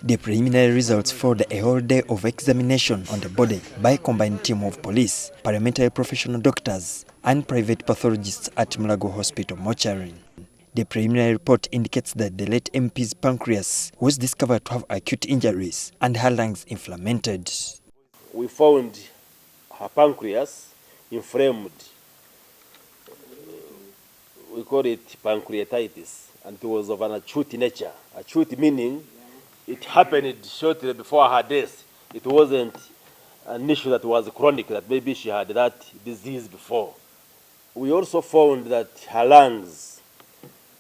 The preliminary results followed a whole day of examination on the body by a combined team of police, parliamentary professional doctors, and private pathologists at Mulago Hospital mortuary. The preliminary report indicates that the late MP's pancreas was discovered to have acute injuries and her lungs inflamed. We found her pancreas inflamed. We call it pancreatitis, and it was of an acute nature. Acute meaning it happened shortly before her death. It wasn't an issue that was chronic, that maybe she had that disease before. We also found that her lungs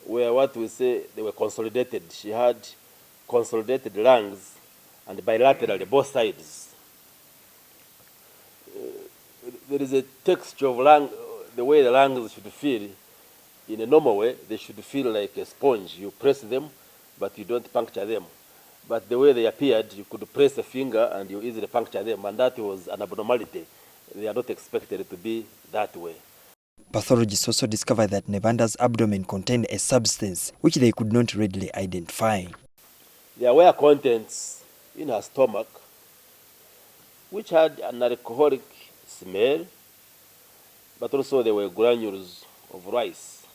were what we say, they were consolidated. She had consolidated lungs and bilaterally, both sides. There is a texture of lung, the way the lungs should feel. In a normal way, they should feel like a sponge. You press them, but you don't puncture them. But the way they appeared, you could press a finger and you easily puncture them, and that was an abnormality. They are not expected to be that way. Pathologists also discovered that Nebanda's abdomen contained a substance which they could not readily identify. There were contents in her stomach which had an alcoholic smell, but also there were granules of rice.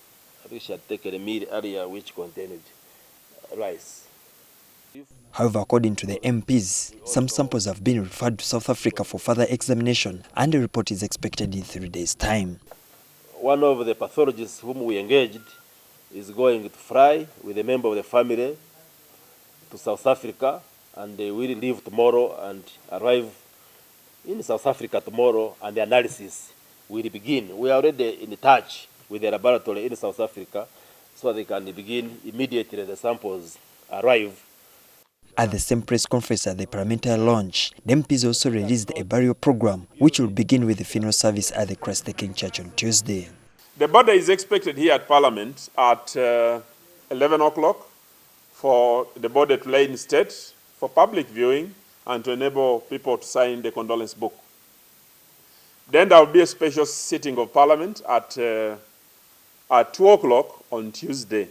I think she had taken a meal earlier which contained rice. However, according to the MPs, some samples have been referred to South Africa for further examination, and a report is expected in 3 days' time. One of the pathologists whom we engaged is going to fly with a member of the family to South Africa, and they will leave tomorrow and arrive in South Africa tomorrow, and the analysis will begin. We are already in touch with the laboratory in South Africa, so they can begin immediately the samples arrive. At the same press conference at the parliamentary launch, the MPs also released a burial program which will begin with the funeral service at the Christ the King Church on Tuesday. The body is expected here at Parliament at 11 o'clock for the body to lay in state for public viewing and to enable people to sign the condolence book. Then there will be a special sitting of Parliament at 2 o'clock on Tuesday.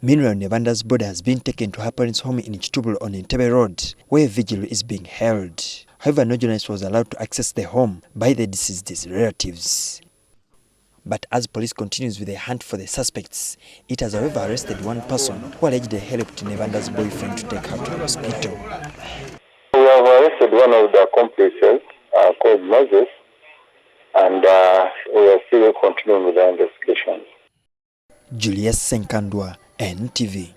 Meanwhile, Nebanda's body has been taken to her parents' home in Entebbe on Entebbe Road, where a vigil is being held. However, no journalist was allowed to access the home by the deceased's relatives. But as police continues with the hunt for the suspects, it has however arrested one person who allegedly helped Nebanda's boyfriend to take her to the hospital. We have arrested one of the accomplices called Moses, and we are still continuing with the investigation. Julius Senkandwa, NTV.